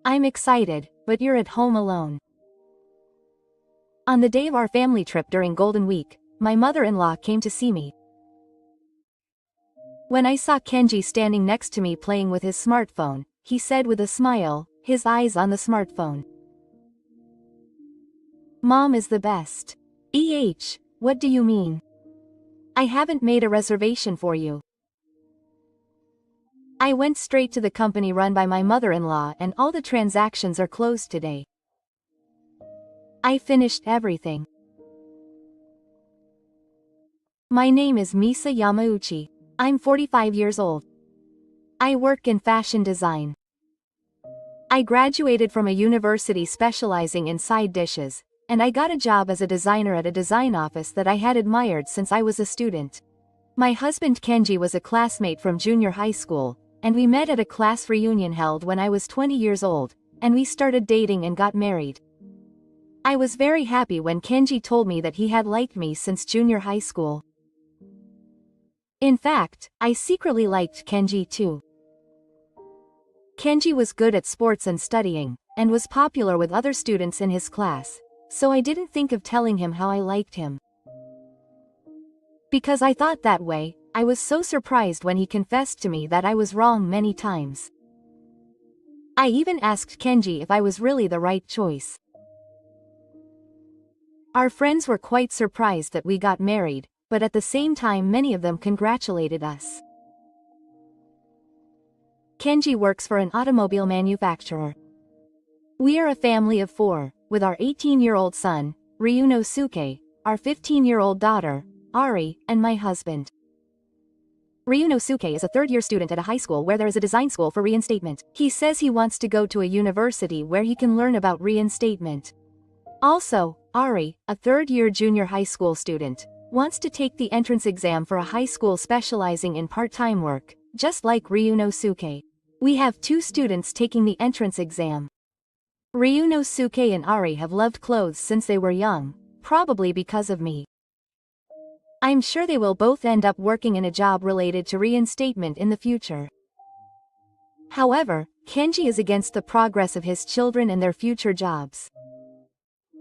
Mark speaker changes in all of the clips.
Speaker 1: I'm excited, but you're at home alone. On the day of our family trip during Golden Week, my mother-in-law came to see me. When I saw Kenji standing next to me playing with his smartphone, he said with a smile, his eyes on the smartphone, "Mom is the best." What do you mean? I haven't made a reservation for you. I went straight to the company run by my mother-in-law and all the transactions are closed today. I finished everything. My name is Misa Yamauchi. I'm 45 years old. I work in fashion design. I graduated from a university specializing in side dishes, and I got a job as a designer at a design office that I had admired since I was a student. My husband Kenji was a classmate from junior high school, and we met at a class reunion held when I was 20 years old, and we started dating and got married. I was very happy when Kenji told me that he had liked me since junior high school. In fact, I secretly liked Kenji too. Kenji was good at sports and studying, and was popular with other students in his class, so I didn't think of telling him how I liked him. Because I thought that way, I was so surprised when he confessed to me that I was wrong many times. I even asked Kenji if I was really the right choice. Our friends were quite surprised that we got married, but at the same time many of them congratulated us. Kenji works for an automobile manufacturer. We are a family of 4, with our 18-year-old son, Ryunosuke, our 15-year-old daughter, Ari, and my husband. Ryunosuke is a third-year student at a high school where there is a design school for reinstatement. He says he wants to go to a university where he can learn about reinstatement. Also, Ari, a third-year junior high school student, wants to take the entrance exam for a high school specializing in part-time work, just like Ryunosuke. We have 2 students taking the entrance exam. Ryunosuke and Ari have loved clothes since they were young, probably because of me. I'm sure they will both end up working in a job related to reinstatement in the future. However, Kenji is against the progress of his children and their future jobs.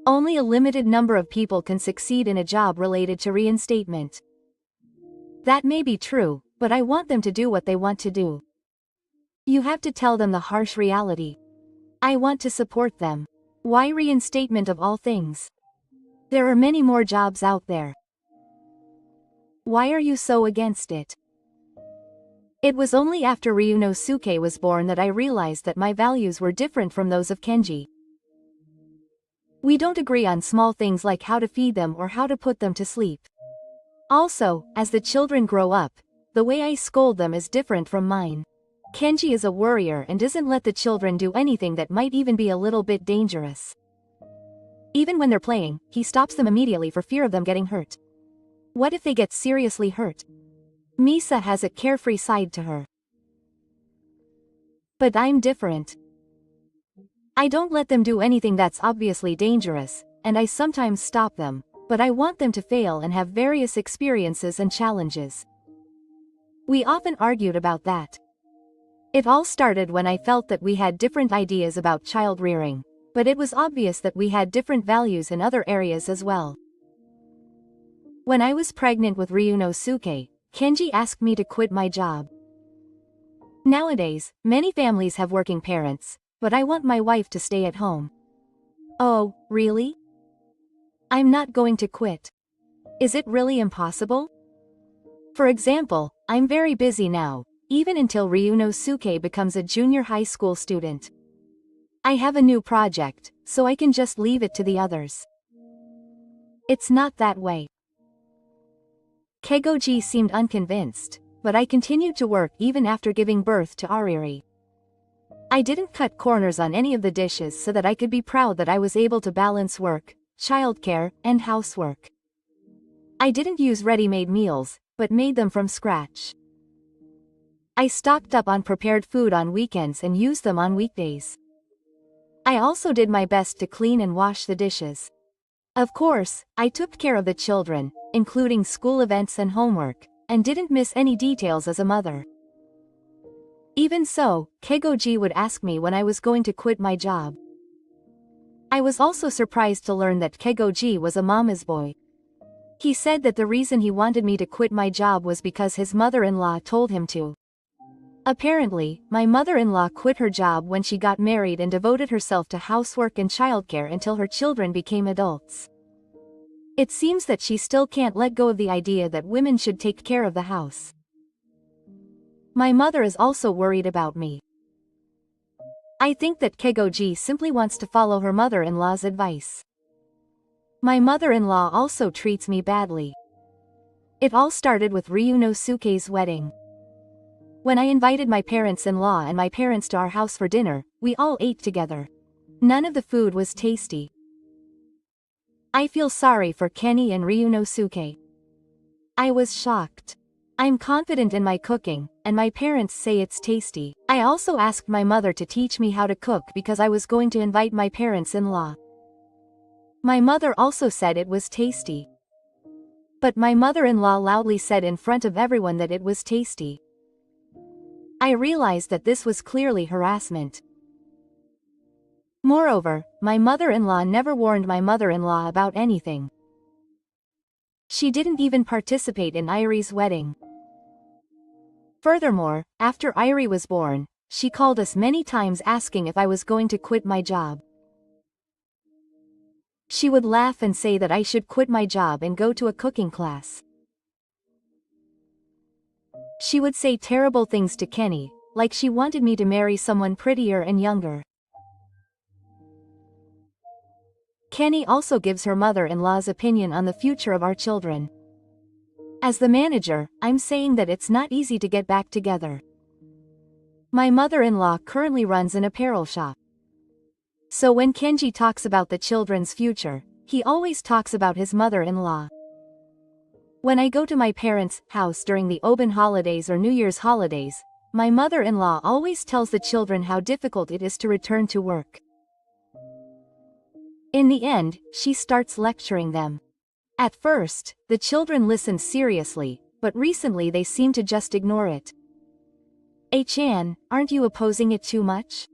Speaker 1: Only a limited number of people can succeed in a job related to reinstatement. That may be true, but I want them to do what they want to do. You have to tell them the harsh reality. I want to support them. Why reinstatement of all things? There are many more jobs out there. Why are you so against it? It was only after Ryunosuke was born that I realized that my values were different from those of Kenji. We don't agree on small things like how to feed them or how to put them to sleep. Also, as the children grow up, the way I scold them is different from mine. Kenji is a worrier and doesn't let the children do anything that might even be a little bit dangerous. Even when they're playing, he stops them immediately for fear of them getting hurt. What if they get seriously hurt? Misa has a carefree side to her. But I'm different. I don't let them do anything that's obviously dangerous, and I sometimes stop them, but I want them to fail and have various experiences and challenges. We often argued about that. It all started when I felt that we had different ideas about child rearing, but it was obvious that we had different values in other areas as well. When I was pregnant with Ryunosuke, Kenji asked me to quit my job. Nowadays, many families have working parents, but I want my wife to stay at home. Oh, really? I'm not going to quit. Is it really impossible? For example, I'm very busy now, even until Ryunosuke becomes a junior high school student. I have a new project, so I can just leave it to the others. It's not that way. Kegoji seemed unconvinced, but I continued to work even after giving birth to Ariri. I didn't cut corners on any of the dishes so that I could be proud that I was able to balance work, childcare, and housework. I didn't use ready-made meals, but made them from scratch. I stocked up on prepared food on weekends and used them on weekdays. I also did my best to clean and wash the dishes. Of course, I took care of the children, including school events and homework, and didn't miss any details as a mother. Even so, Kegoji would ask me when I was going to quit my job. I was also surprised to learn that Kegoji was a mama's boy. He said that the reason he wanted me to quit my job was because his mother-in-law told him to. Apparently, my mother-in-law quit her job when she got married and devoted herself to housework and childcare until her children became adults. It seems that she still can't let go of the idea that women should take care of the house. My mother is also worried about me. I think that Kegoji simply wants to follow her mother-in-law's advice. My mother-in-law also treats me badly. It all started with Ryunosuke's wedding. When I invited my parents-in-law and my parents to our house for dinner, we all ate together. None of the food was tasty. I feel sorry for Kenny and Ryunosuke. I was shocked. I'm confident in my cooking, and my parents say it's tasty. I also asked my mother to teach me how to cook because I was going to invite my parents-in-law. My mother also said it was tasty. But my mother-in-law loudly said in front of everyone that it was tasty. I realized that this was clearly harassment. Moreover, my mother-in-law never warned my mother-in-law about anything. She didn't even participate in Irie's wedding. Furthermore, after Irie was born, she called us many times asking if I was going to quit my job. She would laugh and say that I should quit my job and go to a cooking class. She would say terrible things to Kenny, like she wanted me to marry someone prettier and younger. Kenny also gives her mother-in-law's opinion on the future of our children. As the manager, I'm saying that it's not easy to get back together. My mother-in-law currently runs an apparel shop. So when Kenji talks about the children's future, he always talks about his mother-in-law. When I go to my parents' house during the Obon holidays or New Year's holidays, my mother-in-law always tells the children how difficult it is to return to work. In the end, she starts lecturing them. At first, the children listened seriously, but recently they seem to just ignore it. A-chan, aren't you opposing it too much?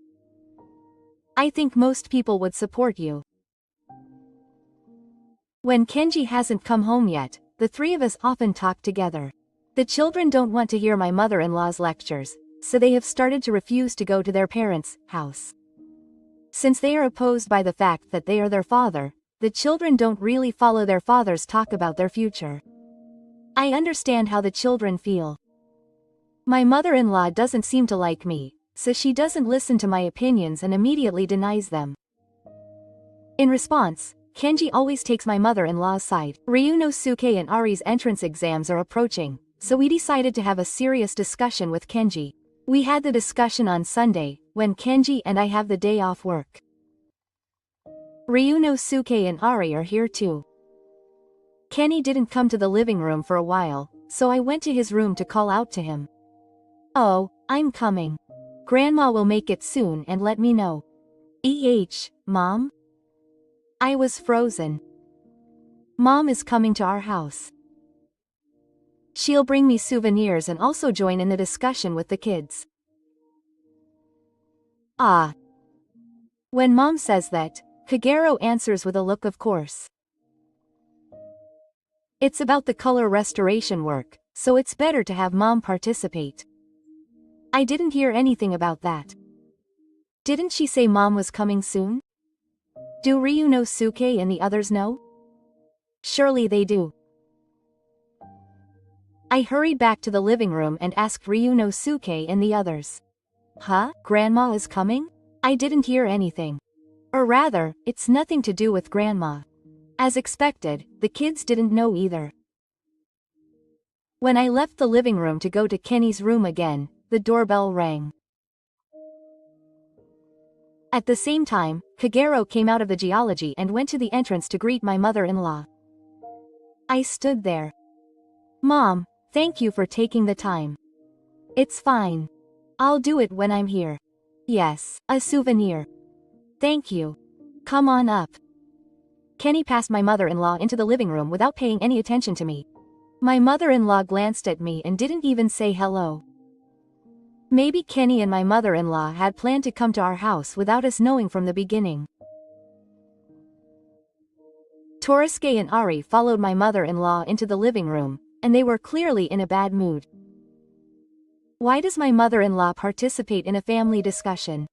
Speaker 1: I think most people would support you. When Kenji hasn't come home yet, the three of us often talk together. The children don't want to hear my mother-in-law's lectures, so they have started to refuse to go to their parents' house. Since they are opposed by the fact that they are their father, the children don't really follow their father's talk about their future. I understand how the children feel. My mother-in-law doesn't seem to like me, so she doesn't listen to my opinions and immediately denies them. In response, Kenji always takes my mother-in-law's side. Ryunosuke and Ari's entrance exams are approaching, so we decided to have a serious discussion with Kenji. We had the discussion on Sunday, when Kenji and I have the day off work. Ryunosuke and Ari are here too. Kenny didn't come to the living room for a while, so I went to his room to call out to him. "Oh, I'm coming. Grandma will make it soon and let me know." Mom? I was frozen. Mom is coming to our house. She'll bring me souvenirs and also join in the discussion with the kids. Ah. When Mom says that, Kagero answers with a look of course. It's about the color restoration work, so it's better to have Mom participate. I didn't hear anything about that. Didn't she say Mom was coming soon? Do Ryunosuke and the others know? Surely they do. I hurried back to the living room and asked Ryunosuke and the others. Huh? Grandma is coming? I didn't hear anything. Or rather, it's nothing to do with Grandma. As expected, the kids didn't know either. When I left the living room to go to Kenny's room again, the doorbell rang. At the same time, Kagero came out of the geology and went to the entrance to greet my mother-in-law. I stood there. Mom, thank you for taking the time. It's fine. I'll do it when I'm here. Yes, a souvenir. Thank you. Come on up. Kenny passed my mother-in-law into the living room without paying any attention to me. My mother-in-law glanced at me and didn't even say hello. Maybe Kenny and my mother-in-law had planned to come to our house without us knowing from the beginning. Torisuke and Ari followed my mother-in-law into the living room, and they were clearly in a bad mood. Why does my mother-in-law participate in a family discussion?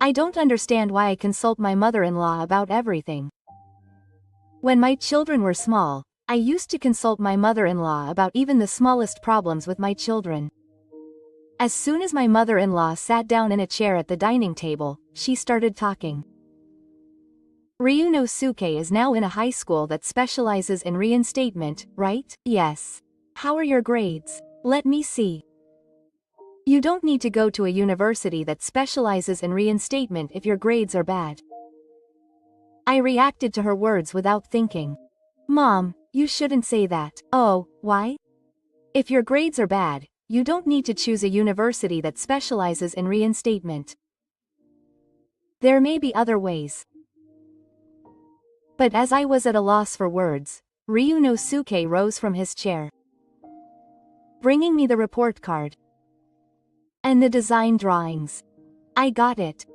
Speaker 1: I don't understand why I consult my mother-in-law about everything. When my children were small, I used to consult my mother-in-law about even the smallest problems with my children. As soon as my mother-in-law sat down in a chair at the dining table, she started talking. Ryunosuke is now in a high school that specializes in reinstatement, right? Yes. How are your grades? Let me see. You don't need to go to a university that specializes in reinstatement if your grades are bad. I reacted to her words without thinking. Mom, you shouldn't say that. Oh, why? If your grades are bad, you don't need to choose a university that specializes in reinstatement. There may be other ways. But as I was at a loss for words, Ryunosuke rose from his chair, bringing me the report card and the design drawings. I got it.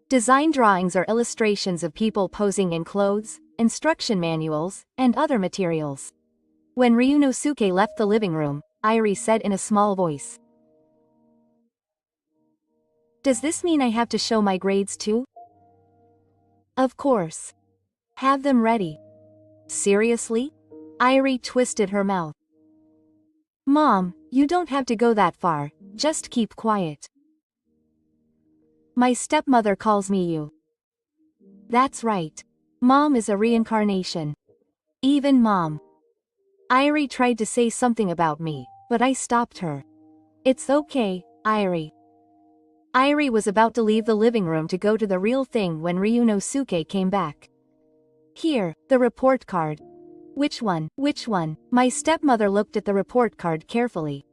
Speaker 1: Design drawings are illustrations of people posing in clothes, instruction manuals, and other materials. When Ryunosuke left the living room, Irie said in a small voice, "Does this mean I have to show my grades too?" "Of course. Have them ready." "Seriously?" Irie twisted her mouth. "Mom, you don't have to go that far, just keep quiet. My stepmother calls me you." "That's right. Mom is a reincarnation. Even Mom." Irie tried to say something about me, but I stopped her. "It's okay, Irie." Irie was about to leave the living room to go to the real thing when Ryunosuke came back. "Here, the report card." "Which one? Which one?" My stepmother looked at the report card carefully.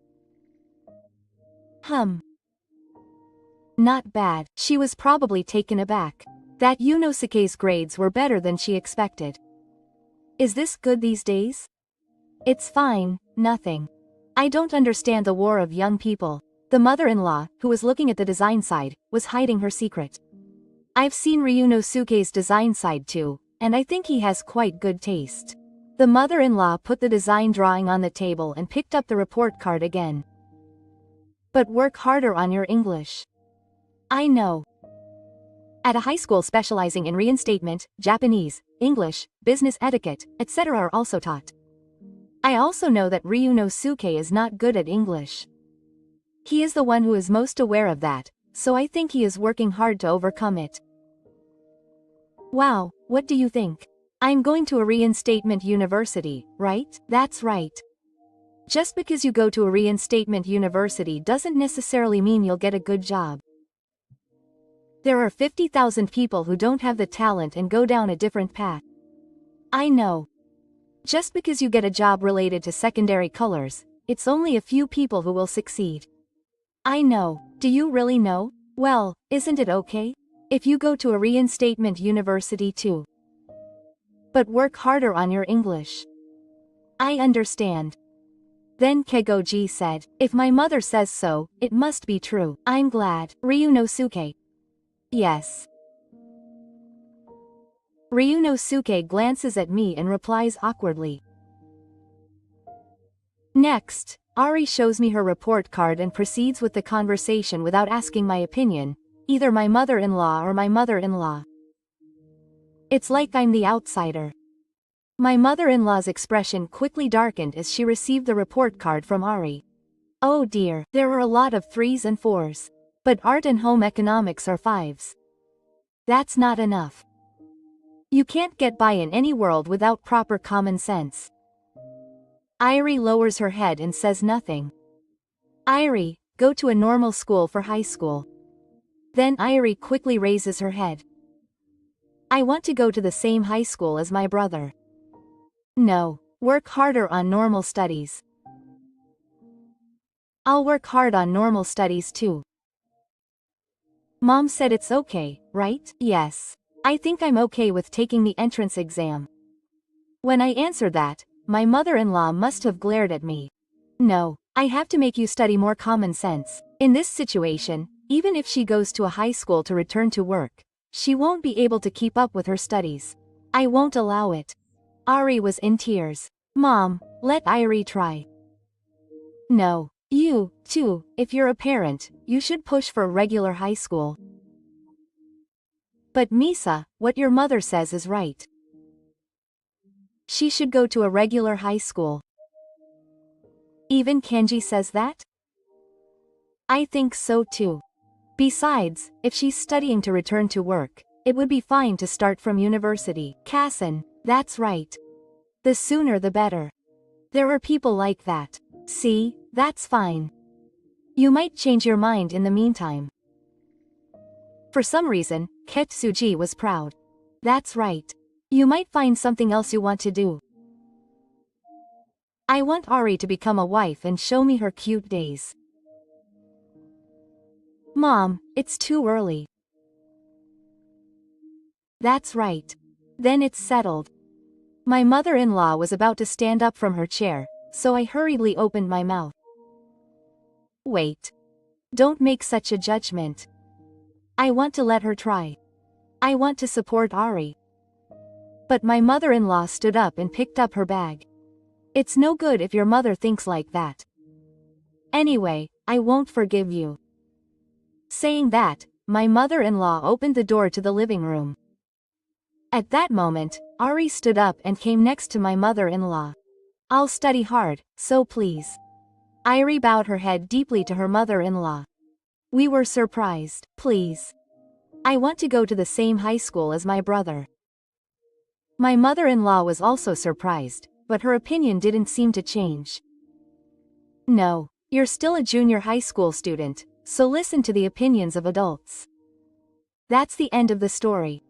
Speaker 1: Not bad. She was probably taken aback. That Yunosuke's grades were better than she expected. "Is this good these days?" "It's fine, nothing. I don't understand the war of young people." The mother-in-law, who was looking at the design side, was hiding her secret. "I've seen Ryunosuke's design side too, and I think he has quite good taste." The mother-in-law put the design drawing on the table and picked up the report card again. "But work harder on your English." "I know." At a high school specializing in reinstatement, Japanese, English, business etiquette, etc. are also taught. I also know that Ryunosuke is not good at English. He is the one who is most aware of that, so I think he is working hard to overcome it. Wow, what do you think? I'm going to a reinstatement university, right? That's right. Just because you go to a reinstatement university doesn't necessarily mean you'll get a good job. There are 50,000 people who don't have the talent and go down a different path. I know. Just because you get a job related to secondary colors, it's only a few people who will succeed. I know. Do you really know? Well, isn't it okay if you go to a reinstatement university too? But work harder on your English. I understand. Then Kegoji said, "If my mother says so, it must be true." I'm glad. Ryunosuke. Yes. Ryunosuke glances at me and replies awkwardly. Next, Ari shows me her report card and proceeds with the conversation without asking my opinion, either my mother-in-law or my mother-in-law. It's like I'm the outsider. My mother-in-law's expression quickly darkened as she received the report card from Ari. Oh dear, there are a lot of 3s and 4s. But art and home economics are 5s. That's not enough. You can't get by in any world without proper common sense. Irie lowers her head and says nothing. Irie, go to a normal school for high school. Then Irie quickly raises her head. I want to go to the same high school as my brother. No, work harder on normal studies. I'll work hard on normal studies too. Mom said it's okay, right? Yes. I think I'm okay with taking the entrance exam. When I answered that, my mother-in-law must have glared at me. No, I have to make you study more common sense. In this situation, even if she goes to a high school to return to work, she won't be able to keep up with her studies. I won't allow it. Ari was in tears. Mom, let Irie try. No. You, too, if you're a parent, you should push for a regular high school. But Misa, what your mother says is right. She should go to a regular high school. Even Kenji says that? I think so too. Besides, if she's studying to return to work, it would be fine to start from university. Kassen, that's right. The sooner the better. There are people like that. See, that's fine. You might change your mind in the meantime. For some reason, Ketsuji was proud. That's right. You might find something else you want to do. I want Ari to become a wife and show me her cute days. Mom, it's too early. That's right. Then it's settled. My mother-in-law was about to stand up from her chair, so I hurriedly opened my mouth. Wait. Don't make such a judgment. I want to let her try. I want to support Ari. But my mother-in-law stood up and picked up her bag. It's no good if your mother thinks like that. Anyway, I won't forgive you. Saying that, my mother-in-law opened the door to the living room. At that moment, Ari stood up and came next to my mother-in-law. I'll study hard, so please. Irie bowed her head deeply to her mother-in-law. We were surprised. Please. I want to go to the same high school as my brother. My mother-in-law was also surprised, but her opinion didn't seem to change. No, you're still a junior high school student, so listen to the opinions of adults. That's the end of the story.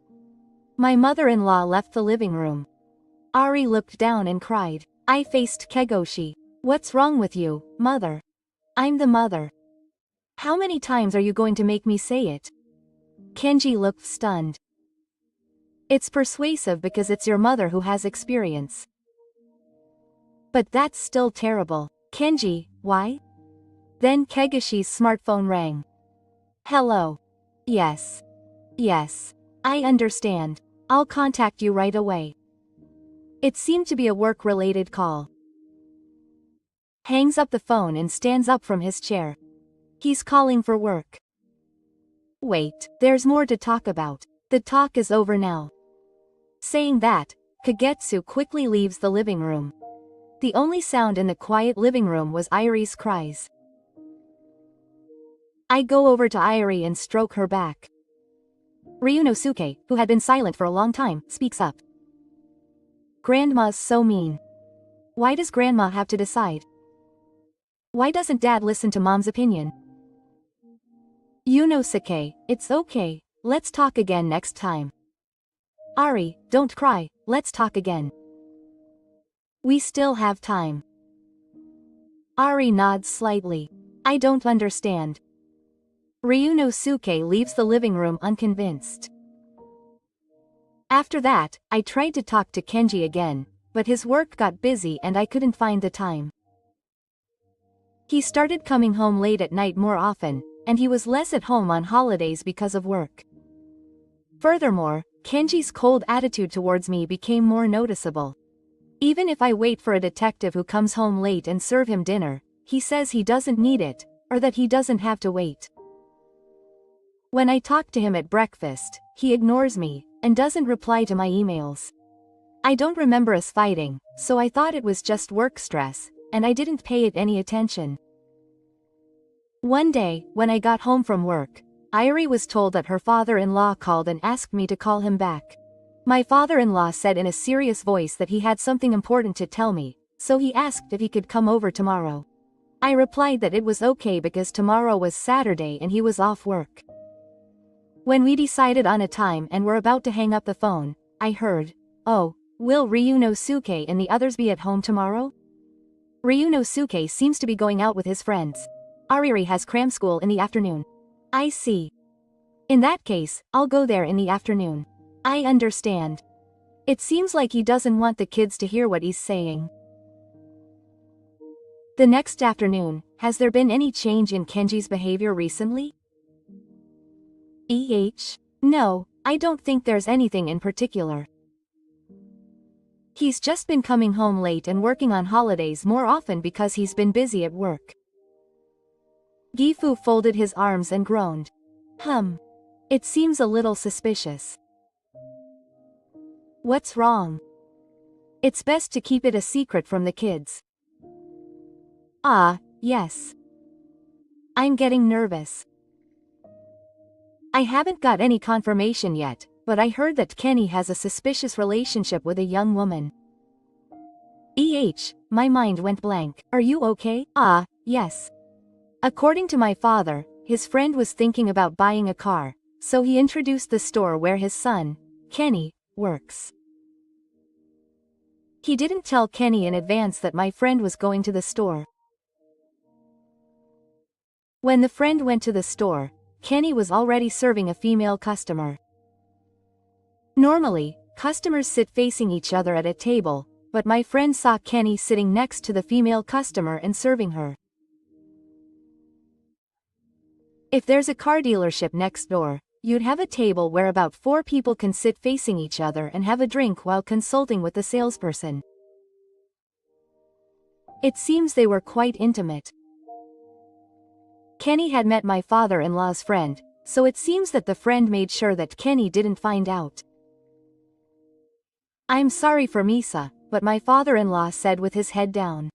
Speaker 1: My mother-in-law left the living room. Ari looked down and cried. I faced Kegoshi. What's wrong with you, mother? I'm the mother. How many times are you going to make me say it? Kenji looked stunned. It's persuasive because it's your mother who has experience. But that's still terrible. Kenji, why? Then Kegoshi's smartphone rang. Hello. Yes. Yes. I understand. I'll contact you right away. It seemed to be a work-related call. Hangs up the phone and stands up from his chair. He's calling for work. Wait, there's more to talk about. The talk is over now. Saying that, Kagetsu quickly leaves the living room. The only sound in the quiet living room was Irie's cries. I go over to Irie and stroke her back. Ryunosuke, who had been silent for a long time, speaks up. Grandma's so mean. Why does Grandma have to decide? Why doesn't Dad listen to Mom's opinion? Yunosuke, it's okay, let's talk again next time. Ari, don't cry, let's talk again. We still have time. Ari nods slightly. I don't understand. Ryunosuke leaves the living room unconvinced. After that, I tried to talk to Kenji again, but his work got busy and I couldn't find the time. He started coming home late at night more often, and he was less at home on holidays because of work. Furthermore, Kenji's cold attitude towards me became more noticeable. Even if I wait for a detective who comes home late and serve him dinner, he says he doesn't need it, or that he doesn't have to wait. When I talk to him at breakfast, he ignores me, and doesn't reply to my emails. I don't remember us fighting, so I thought it was just work stress, and I didn't pay it any attention. One day, when I got home from work, Irie was told that her father-in-law called and asked me to call him back. My father-in-law said in a serious voice that he had something important to tell me, so he asked if he could come over tomorrow. I replied that it was okay because tomorrow was Saturday and he was off work. When we decided on a time and were about to hang up the phone, I heard, "Oh, will Ryunosuke and the others be at home tomorrow?" Ryunosuke seems to be going out with his friends. Ariri has cram school in the afternoon. I see. In that case, I'll go there in the afternoon. I understand. It seems like he doesn't want the kids to hear what he's saying. The next afternoon, has there been any change in Kenji's behavior recently? No, I don't think there's anything in particular. He's just been coming home late and working on holidays more often because he's been busy at work. Gifu folded his arms and groaned. It seems a little suspicious. What's wrong? It's best to keep it a secret from the kids. Yes. I'm getting nervous. I haven't got any confirmation yet, but I heard that Kenny has a suspicious relationship with a young woman. My mind went blank. Are you okay? Yes. According to my father, his friend was thinking about buying a car, so he introduced the store where his son, Kenny, works. He didn't tell Kenny in advance that my friend was going to the store. When the friend went to the store, Kenny was already serving a female customer. Normally, customers sit facing each other at a table, but my friend saw Kenny sitting next to the female customer and serving her. If there's a car dealership next door, you'd have a table where about 4 people can sit facing each other and have a drink while consulting with the salesperson. It seems they were quite intimate. Kenny had met my father-in-law's friend, so it seems that the friend made sure that Kenny didn't find out. I'm sorry for Misa, but my father-in-law said with his head down.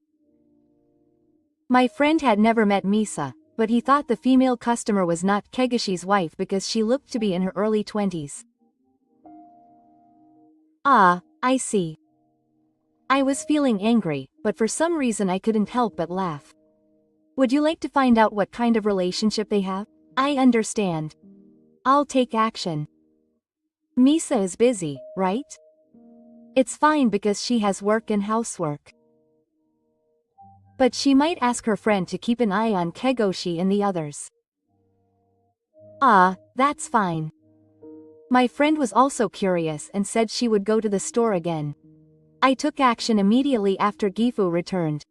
Speaker 1: My friend had never met Misa, but he thought the female customer was not Kegashi's wife because she looked to be in her early 20s. I see. I was feeling angry, but for some reason I couldn't help but laugh. Would you like to find out what kind of relationship they have? I understand. I'll take action. Misa is busy, right? It's fine because she has work and housework. But she might ask her friend to keep an eye on Kegoshi and the others. That's fine. My friend was also curious and said she would go to the store again. I took action immediately after Gifu returned.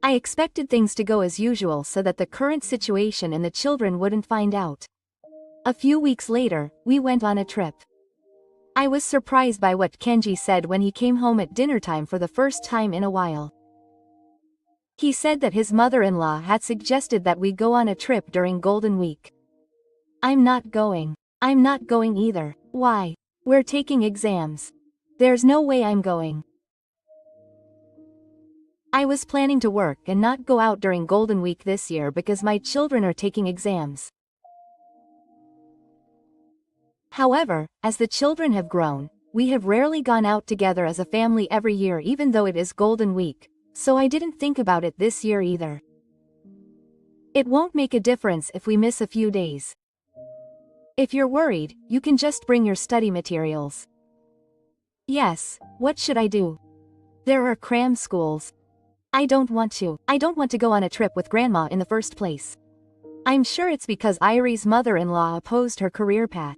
Speaker 1: I expected things to go as usual so that the current situation and the children wouldn't find out. A few weeks later, we went on a trip. I was surprised by what Kenji said when he came home at dinner time for the first time in a while. He said that his mother-in-law had suggested that we go on a trip during Golden Week. I'm not going. I'm not going either. Why? We're taking exams. There's no way I'm going. I was planning to work and not go out during Golden Week this year because my children are taking exams. However, as the children have grown, we have rarely gone out together as a family every year even though it is Golden Week, so I didn't think about it this year either. It won't make a difference if we miss a few days. If you're worried, you can just bring your study materials. Yes, what should I do? There are cram schools. I don't want to go on a trip with Grandma in the first place. I'm sure it's because Irie's mother-in-law opposed her career path.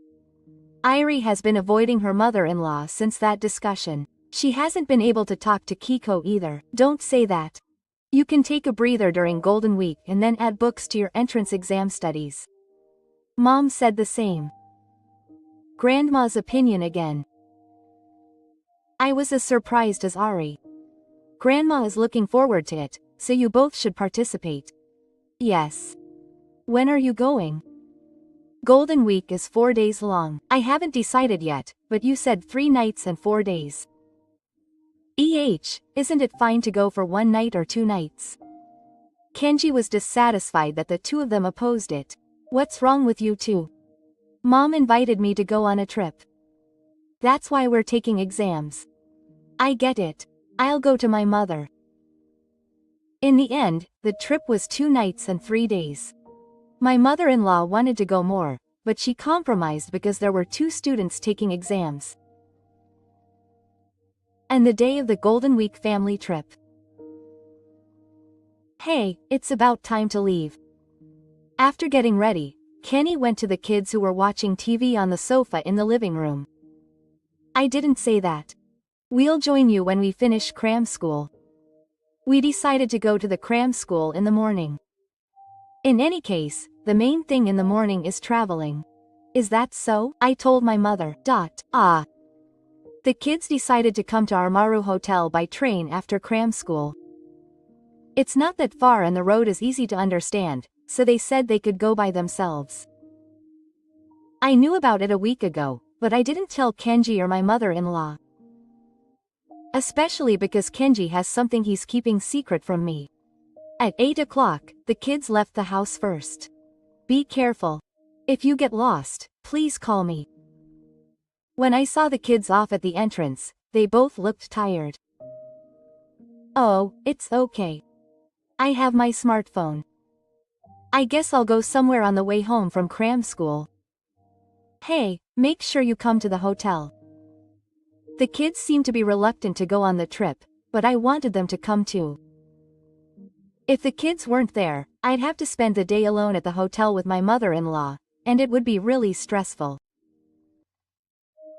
Speaker 1: Irie has been avoiding her mother-in-law since that discussion. She hasn't been able to talk to Kiko either. Don't say that. You can take a breather during Golden Week and then add books to your entrance exam studies. Mom said the same. Grandma's opinion again. I was as surprised as Ari. Grandma is looking forward to it, so you both should participate. Yes. When are you going? Golden Week is 4 days long. I haven't decided yet, but you said 3 nights and 4 days. Isn't it fine to go for 1 night or 2 nights? Kenji was dissatisfied that the two of them opposed it. What's wrong with you two? Mom invited me to go on a trip. That's why we're taking exams. I get it. I'll go to my mother. In the end, the trip was 2 nights and 3 days. My mother-in-law wanted to go more, but she compromised because there were 2 students taking exams. And the day of the Golden Week family trip. Hey, it's about time to leave. After getting ready, Kenny went to the kids who were watching TV on the sofa in the living room. I didn't say that. We'll join you when we finish cram school. We decided to go to the cram school in the morning. In any case, the main thing in the morning is traveling. Is that so? I told my mother. The kids decided to come to our Maru hotel by train after cram school. It's not that far and the road is easy to understand, so they said they could go by themselves. I knew about it a week ago, but I didn't tell Kenji or my mother-in-law. Especially because Kenji has something he's keeping secret from me. At 8 o'clock, the kids left the house first. Be careful. If you get lost, please call me. When I saw the kids off at the entrance, they both looked tired. Oh, it's okay. I have my smartphone. I guess I'll go somewhere on the way home from cram school. Hey, make sure you come to the hotel. The kids seemed to be reluctant to go on the trip, but I wanted them to come too. If the kids weren't there, I'd have to spend the day alone at the hotel with my mother-in-law, and it would be really stressful.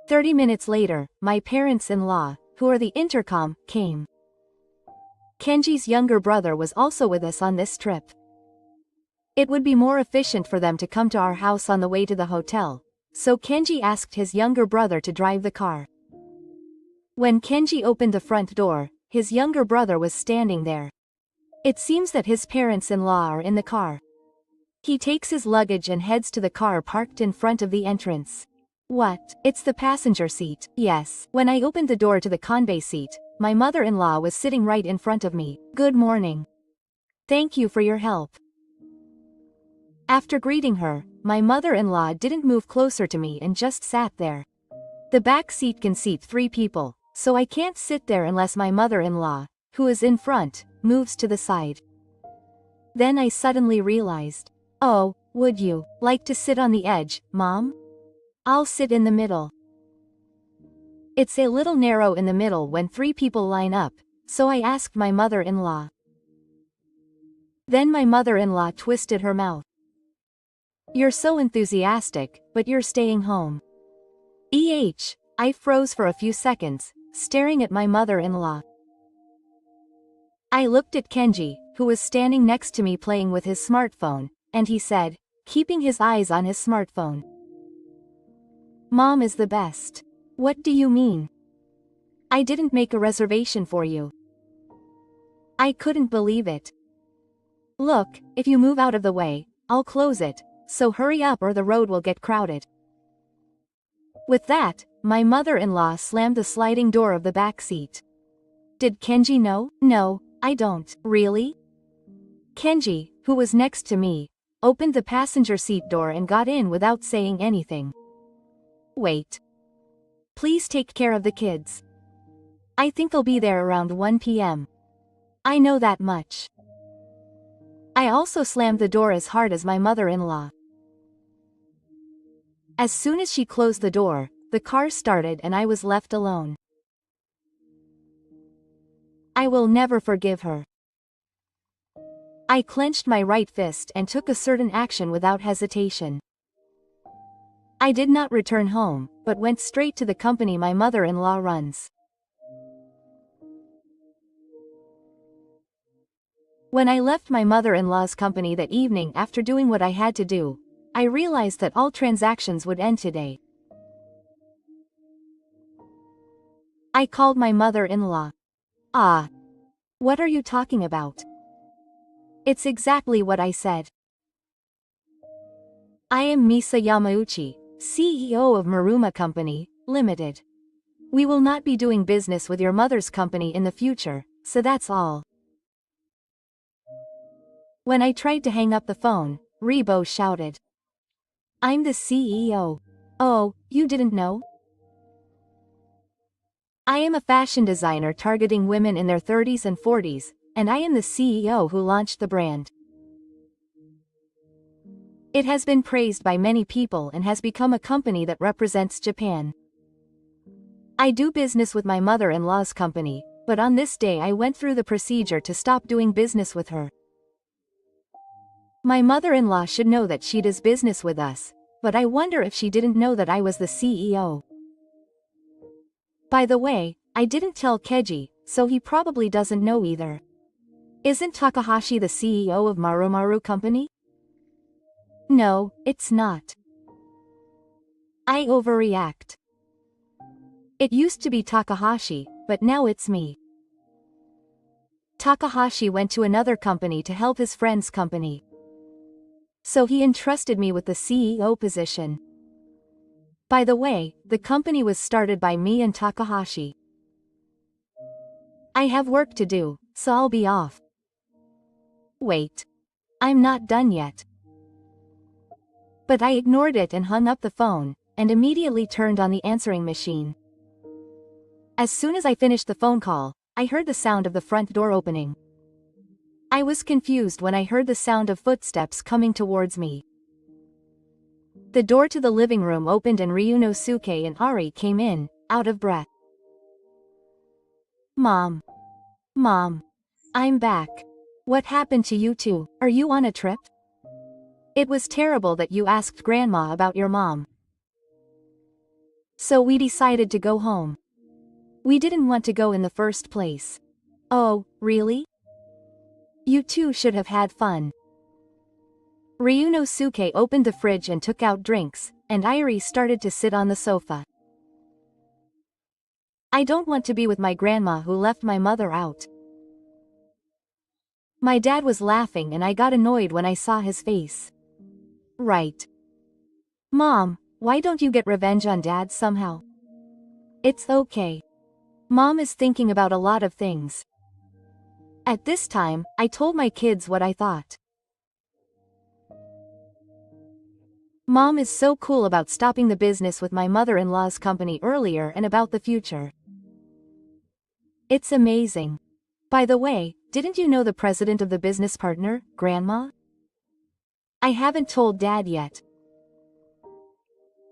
Speaker 1: 30 minutes later, my parents-in-law, who are the intercom, came. Kenji's younger brother was also with us on this trip. It would be more efficient for them to come to our house on the way to the hotel, so Kenji asked his younger brother to drive the car. When Kenji opened the front door, his younger brother was standing there. It seems that his parents-in-law are in the car. He takes his luggage and heads to the car parked in front of the entrance. What? It's the passenger seat. Yes. When I opened the door to the convey seat, my mother-in-law was sitting right in front of me. Good morning. Thank you for your help. After greeting her, my mother-in-law didn't move closer to me and just sat there. The back seat can seat 3 people, so I can't sit there unless my mother-in-law, who is in front, moves to the side. Then I suddenly realized. Oh, would you like to sit on the edge, Mom? I'll sit in the middle. It's a little narrow in the middle when 3 people line up, so I asked my mother-in-law. Then my mother-in-law twisted her mouth. You're so enthusiastic, but you're staying home. I froze for a few seconds, staring at my mother-in-law. I looked at Kenji, who was standing next to me playing with his smartphone, and he said, keeping his eyes on his smartphone. Mom is the best. What do you mean? I didn't make a reservation for you. I couldn't believe it. Look, if you move out of the way, I'll close it, so hurry up or the road will get crowded. With that, my mother-in-law slammed the sliding door of the back seat. Did Kenji know? No, I don't. Really? Kenji, who was next to me, opened the passenger seat door and got in without saying anything. Wait. Please take care of the kids. I think they'll be there around 1 p.m. I know that much. I also slammed the door as hard as my mother-in-law. As soon as she closed the door, the car started and I was left alone. I will never forgive her. I clenched my right fist and took a certain action without hesitation. I did not return home, but went straight to the company my mother-in-law runs. When I left my mother-in-law's company that evening after doing what I had to do, I realized that all transactions would end today. I called my mother-in-law. What are you talking about? It's exactly what I said. I am Misa Yamauchi, CEO of Maruma Company, Limited. We will not be doing business with your mother's company in the future, so that's all. When I tried to hang up the phone, Rebo shouted. I'm the CEO. Oh, you didn't know? I am a fashion designer targeting women in their 30s and 40s, and I am the CEO who launched the brand. It has been praised by many people and has become a company that represents Japan. I do business with my mother-in-law's company, but on this day I went through the procedure to stop doing business with her. My mother-in-law should know that she does business with us, but I wonder if she didn't know that I was the CEO. By the way, I didn't tell Keiji, so he probably doesn't know either. Isn't Takahashi the CEO of Marumaru Company? No, it's not. I overreact. It used to be Takahashi, but now it's me. Takahashi went to another company to help his friend's company. So he entrusted me with the CEO position. By the way, the company was started by me and Takahashi. I have work to do, so I'll be off. Wait. I'm not done yet. But I ignored it and hung up the phone, and immediately turned on the answering machine. As soon as I finished the phone call, I heard the sound of the front door opening. I was confused when I heard the sound of footsteps coming towards me. The door to the living room opened and Ryunosuke and Ari came in, out of breath. Mom. Mom. I'm back. What happened to you two? Are you on a trip? It was terrible that you asked Grandma about your mom. So we decided to go home. We didn't want to go in the first place. Oh, really? You two should have had fun. Ryunosuke opened the fridge and took out drinks, and Irie started to sit on the sofa. I don't want to be with my grandma who left my mother out. My dad was laughing and I got annoyed when I saw his face. Right. Mom, why don't you get revenge on Dad somehow? It's okay. Mom is thinking about a lot of things. At this time, I told my kids what I thought. Mom is so cool about stopping the business with my mother-in-law's company earlier and about the future. It's amazing. By the way, didn't you know the president of the business partner, Grandma? I haven't told Dad yet.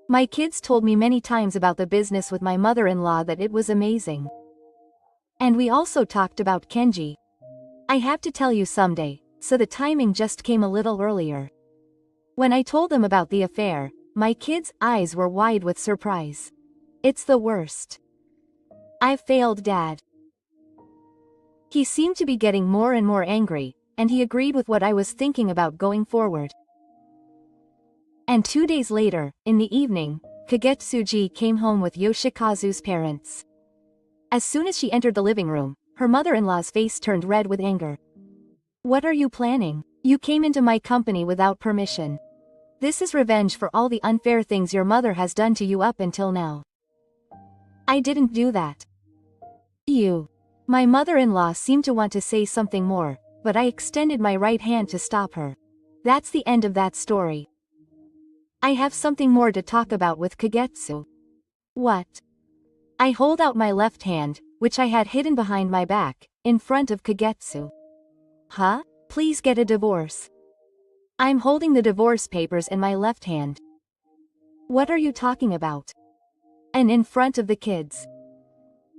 Speaker 1: My kids told me many times about the business with my mother-in-law that it was amazing. And we also talked about Kenji. I have to tell you someday, so the timing just came a little earlier. When I told them about the affair, my kids' eyes were wide with surprise. It's the worst. I've failed Dad. He seemed to be getting more and more angry, and he agreed with what I was thinking about going forward. And 2 days later, in the evening, Kagetsuji came home with Yoshikazu's parents. As soon as she entered the living room, her mother-in-law's face turned red with anger. What are you planning? You came into my company without permission. This is revenge for all the unfair things your mother has done to you up until now. I didn't do that. You. My mother-in-law seemed to want to say something more, but I extended my right hand to stop her. That's the end of that story. I have something more to talk about with Kagetsu. What? I hold out my left hand, which I had hidden behind my back, in front of Kagetsu. Huh? Please get a divorce. I'm holding the divorce papers in my left hand. What are you talking about? And in front of the kids.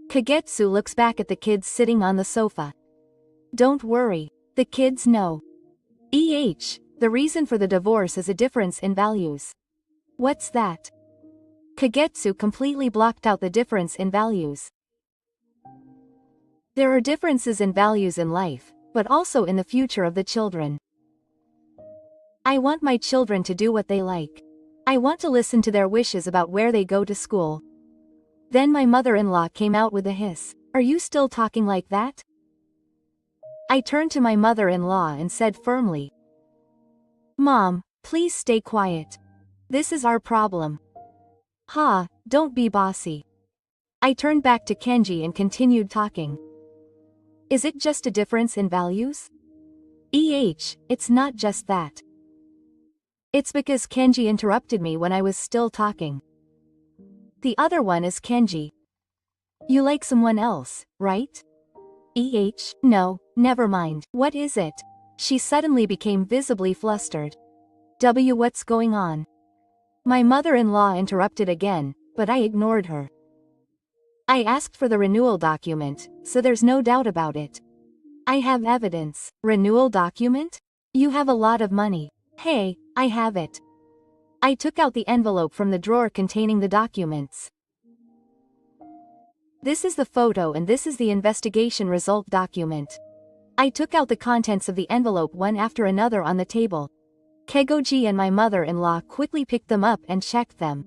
Speaker 1: Kagetsu looks back at the kids sitting on the sofa. Don't worry, the kids know. The reason for the divorce is a difference in values. What's that? Kagetsu completely blocked out the difference in values. There are differences in values in life, but also in the future of the children. I want my children to do what they like. I want to listen to their wishes about where they go to school. Then my mother-in-law came out with a hiss. Are you still talking like that? I turned to my mother-in-law and said firmly, Mom, please stay quiet. This is our problem. Ha, don't be bossy. I turned back to Kenji and continued talking. Is it just a difference in values? It's not just that. It's because Kenji interrupted me when I was still talking. The other one is Kenji. You like someone else, right? No, never mind. What is it? She suddenly became visibly flustered. What's going on? My mother-in-law interrupted again, but I ignored her. I asked for the renewal document, so there's no doubt about it. I have evidence. Renewal document? You have a lot of money. Hey, I have it. I took out the envelope from the drawer containing the documents. This is the photo and this is the investigation result document. I took out the contents of the envelope one after another on the table. Kegoji and my mother-in-law quickly picked them up and checked them.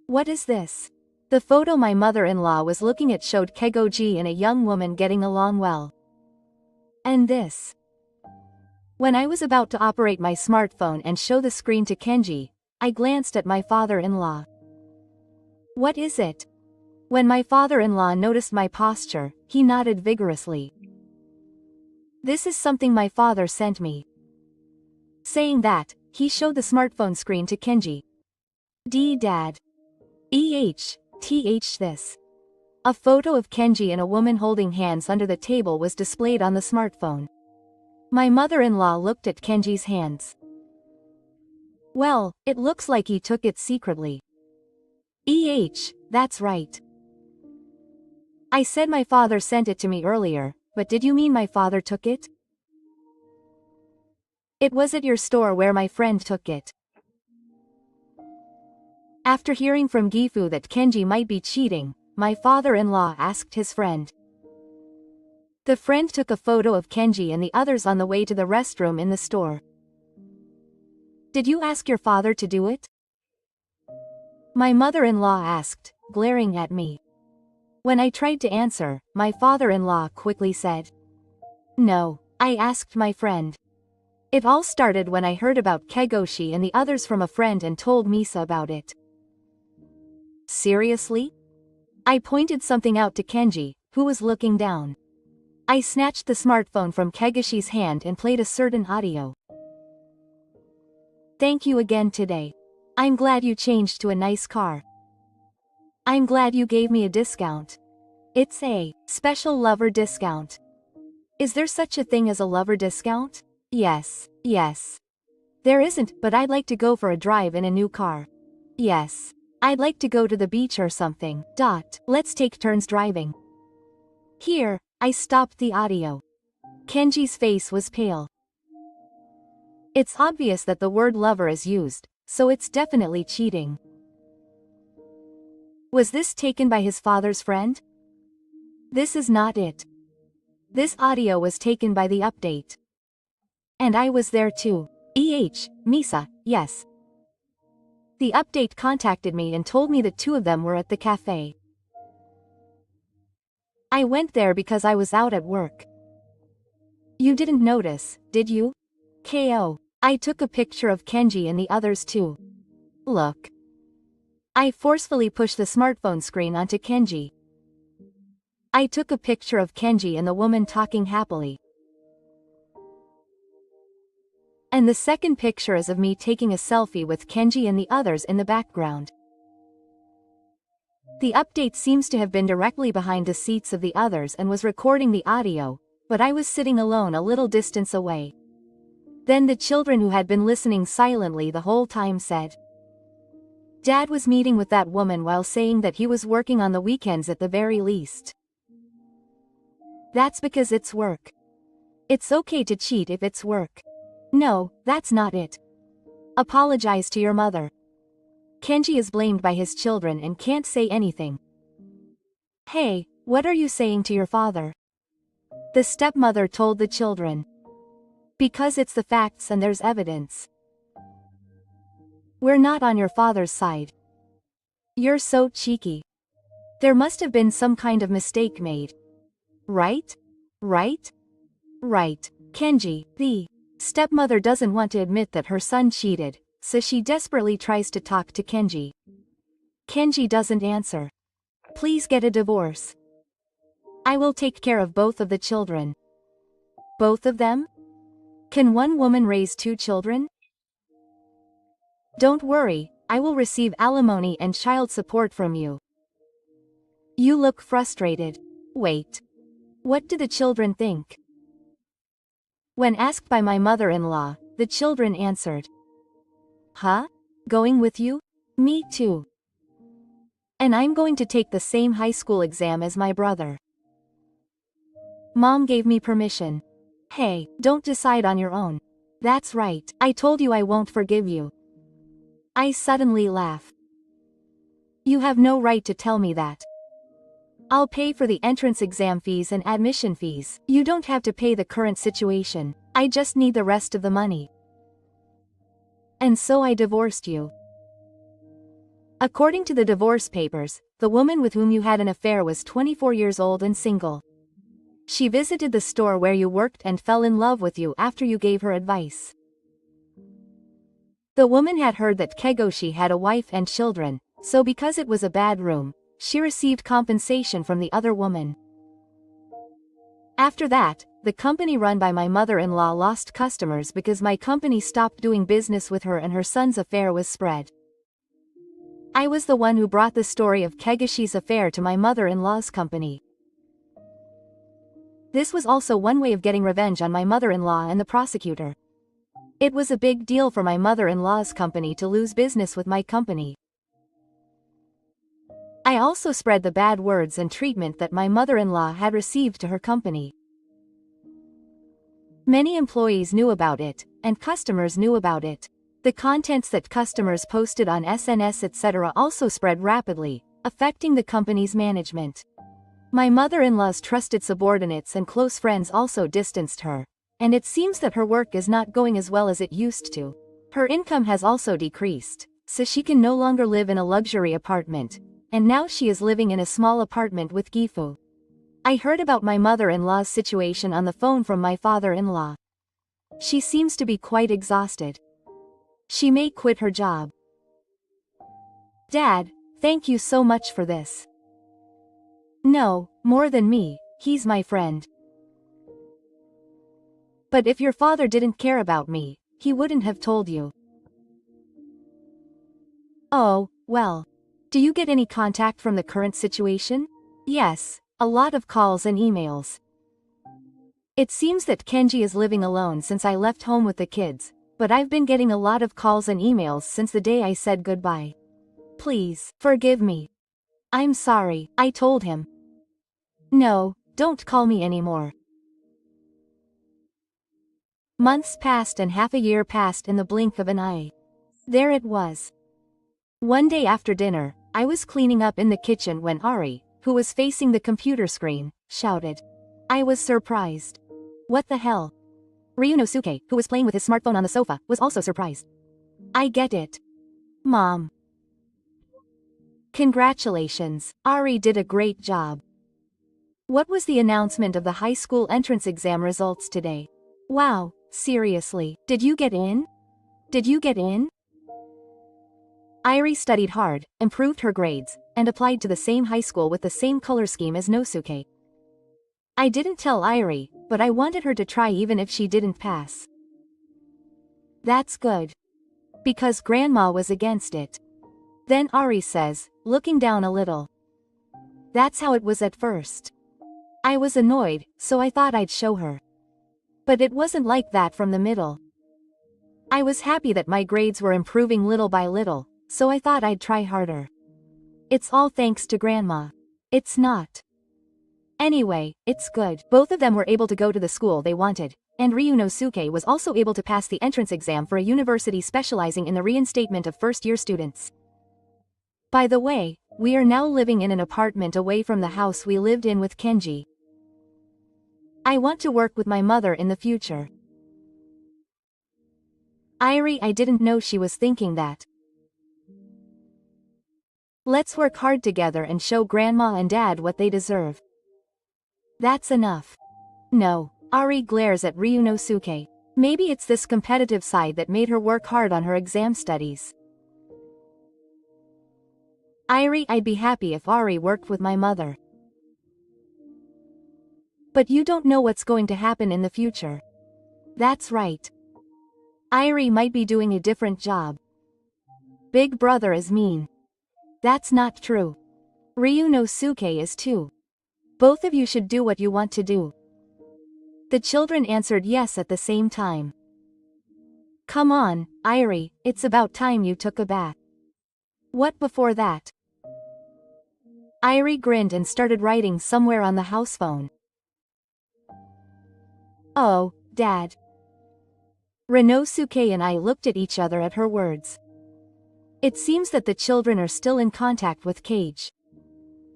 Speaker 1: What is this? The photo my mother-in-law was looking at showed Kegoji and a young woman getting along well. And this? When I was about to operate my smartphone and show the screen to Kenji, I glanced at my father-in-law. What is it? When my father-in-law noticed my posture, he nodded vigorously. This is something my father sent me. Saying that, he showed the smartphone screen to Kenji. Dad. This. A photo of Kenji and a woman holding hands under the table was displayed on the smartphone. My mother-in-law looked at Kenji's hands. Well, it looks like he took it secretly. That's right. I said my father sent it to me earlier, but did you mean my father took it? It was at your store where my friend took it. After hearing from Gifu that Kenji might be cheating, my father-in-law asked his friend. The friend took a photo of Kenji and the others on the way to the restroom in the store. Did you ask your father to do it? My mother-in-law asked, glaring at me. When I tried to answer, my father-in-law quickly said. No, I asked my friend. It all started when I heard about Kegoshi and the others from a friend and told Misa about it. Seriously? I pointed something out to Kenji, who was looking down. I snatched the smartphone from Kegoshi's hand and played a certain audio. Thank you again today. I'm glad you changed to a nice car. I'm glad you gave me a discount. It's a special lover discount. Is there such a thing as a lover discount? Yes. There isn't, but I'd like to go for a drive in a new car. Yes. I'd like to go to the beach or something. Let's take turns driving. Here, I stopped the audio. Kenji's face was pale. It's obvious that the word lover is used, so it's definitely cheating. Was this taken by his father's friend? This is not it. This audio was taken by the update. And I was there too. Misa, yes. The update contacted me and told me the two of them were at the cafe. I went there because I was out at work. You didn't notice, did you? I took a picture of Kenji and the others too. Look. I forcefully pushed the smartphone screen onto Kenji. I took a picture of Kenji and the woman talking happily. And the second picture is of me taking a selfie with Kenji and the others in the background. The update seems to have been directly behind the seats of the others and was recording the audio, but I was sitting alone a little distance away. Then the children who had been listening silently the whole time said, Dad was meeting with that woman while saying that he was working on the weekends at the very least. That's because it's work. It's okay to cheat if it's work. No, that's not it. Apologize to your mother. Kenji is blamed by his children and can't say anything. Hey, what are you saying to your father? The stepmother told the children. Because it's the facts and there's evidence. We're not on your father's side. You're so cheeky. There must have been some kind of mistake made. Right? Kenji, the stepmother doesn't want to admit that her son cheated, so she desperately tries to talk to Kenji. Kenji doesn't answer. Please get a divorce. I will take care of both of the children. Both of them? Can one woman raise two children? Don't worry, I will receive alimony and child support from you. You look frustrated. Wait. What do the children think? When asked by my mother-in-law, the children answered. Huh? Going with you? Me too. And I'm going to take the same high school exam as my brother. Mom gave me permission. Hey, don't decide on your own. That's right, I told you I won't forgive you. I suddenly laugh. You have no right to tell me that. I'll pay for the entrance exam fees and admission fees. You don't have to pay the current situation. I just need the rest of the money. And so I divorced you. According to the divorce papers, the woman with whom you had an affair was 24 years old and single. She visited the store where you worked and fell in love with you after you gave her advice. The woman had heard that Kegoshi had a wife and children, so because it was a bad room, she received compensation from the other woman. After that, the company run by my mother-in-law lost customers because my company stopped doing business with her and her son's affair was spread. I was the one who brought the story of Kegoshi's affair to my mother-in-law's company. This was also one way of getting revenge on my mother-in-law and the prosecutor. It was a big deal for my mother-in-law's company to lose business with my company. I also spread the bad words and treatment that my mother-in-law had received to her company. Many employees knew about it, and customers knew about it. The contents that customers posted on SNS etc. also spread rapidly, affecting the company's management. My mother-in-law's trusted subordinates and close friends also distanced her, and it seems that her work is not going as well as it used to. Her income has also decreased, so she can no longer live in a luxury apartment, and now she is living in a small apartment with Gifu. I heard about my mother-in-law's situation on the phone from my father-in-law. She seems to be quite exhausted. She may quit her job. Dad, thank you so much for this. No, more than me, he's my friend. But if your father didn't care about me, he wouldn't have told you. Oh, well. Do you get any contact from the current situation? Yes, a lot of calls and emails. It seems that Kenji is living alone since I left home with the kids, but I've been getting a lot of calls and emails since the day I said goodbye. Please, forgive me. I'm sorry, I told him. No, don't call me anymore. Months passed and half a year passed in the blink of an eye. There it was. One day after dinner, I was cleaning up in the kitchen when Ari, who was facing the computer screen, shouted. I was surprised. What the hell? Ryunosuke, who was playing with his smartphone on the sofa, was also surprised. I get it. Mom. Congratulations, Ari did a great job. What was the announcement of the high school entrance exam results today? Wow, seriously, did you get in? Did you get in? Airi studied hard, improved her grades, and applied to the same high school with the same color scheme as Nosuke. I didn't tell Airi, but I wanted her to try even if she didn't pass. That's good. Because Grandma was against it. Then Ari says, looking down a little. That's how it was at first. I was annoyed, so I thought I'd show her. But it wasn't like that from the middle. I was happy that my grades were improving little by little, so I thought I'd try harder. It's all thanks to Grandma. It's not. Anyway, it's good. Both of them were able to go to the school they wanted, and Ryunosuke was also able to pass the entrance exam for a university specializing in the reinstatement of first-year students. By the way, we are now living in an apartment away from the house we lived in with Kenji. I want to work with my mother in the future. Airi, I didn't know she was thinking that. Let's work hard together and show Grandma and Dad what they deserve. That's enough. No, Ari glares at Ryunosuke. Maybe it's this competitive side that made her work hard on her exam studies. Airi, I'd be happy if Ari worked with my mother. But you don't know what's going to happen in the future. That's right. Airi might be doing a different job. Big brother is mean. That's not true. Ryunosuke is too. Both of you should do what you want to do. The children answered yes at the same time. Come on, Airi, it's about time you took a bath. What before that? Airi grinned and started writing somewhere on the house phone. Oh, Dad. Ryunosuke and I looked at each other at her words. It seems that the children are still in contact with Cage.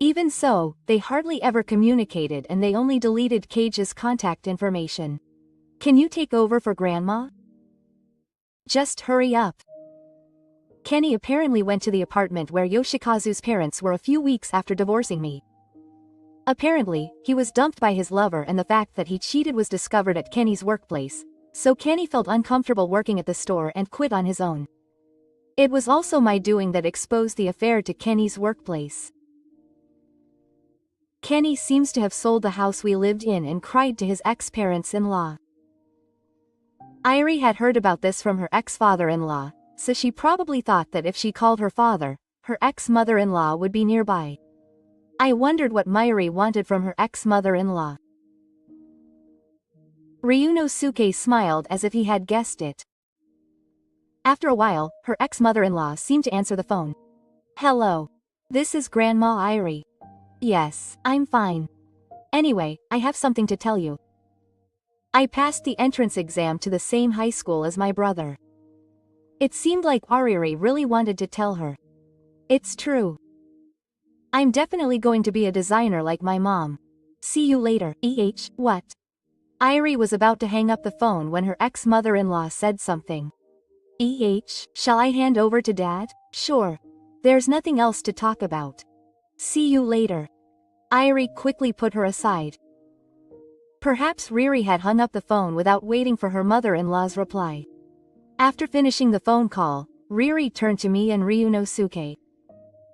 Speaker 1: Even so, they hardly ever communicated and they only deleted Cage's contact information. Can you take over for Grandma? Just hurry up. Kenny apparently went to the apartment where Yoshikazu's parents were a few weeks after divorcing me. Apparently, he was dumped by his lover and the fact that he cheated was discovered at Kenny's workplace, so Kenny felt uncomfortable working at the store and quit on his own. It was also my doing that exposed the affair to Kenny's workplace. Kenny seems to have sold the house we lived in and cried to his ex-parents-in-law. Irie had heard about this from her ex-father-in-law, so she probably thought that if she called her father, her ex-mother-in-law would be nearby. I wondered what Myri wanted from her ex-mother-in-law. Ryunosuke smiled as if he had guessed it. After a while, her ex-mother-in-law seemed to answer the phone. Hello. This is Grandma Irie. Yes, I'm fine. Anyway, I have something to tell you. I passed the entrance exam to the same high school as my brother. It seemed like Ariri really wanted to tell her. It's true. I'm definitely going to be a designer like my mom. See you later. What? Irie was about to hang up the phone when her ex-mother-in-law said something. Shall I hand over to Dad? Sure. There's nothing else to talk about. See you later. Irie quickly put her aside. Perhaps Riri had hung up the phone without waiting for her mother-in-law's reply. After finishing the phone call, Riri turned to me and Ryunosuke.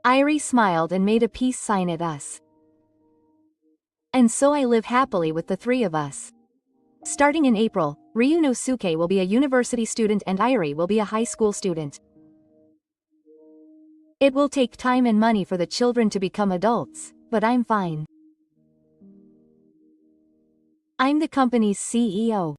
Speaker 1: Irie smiled and made a peace sign at us. And so I live happily with the three of us. Starting in April, Ryunosuke will be a university student and Irie will be a high school student. It will take time and money for the children to become adults, but I'm fine. I'm the company's CEO.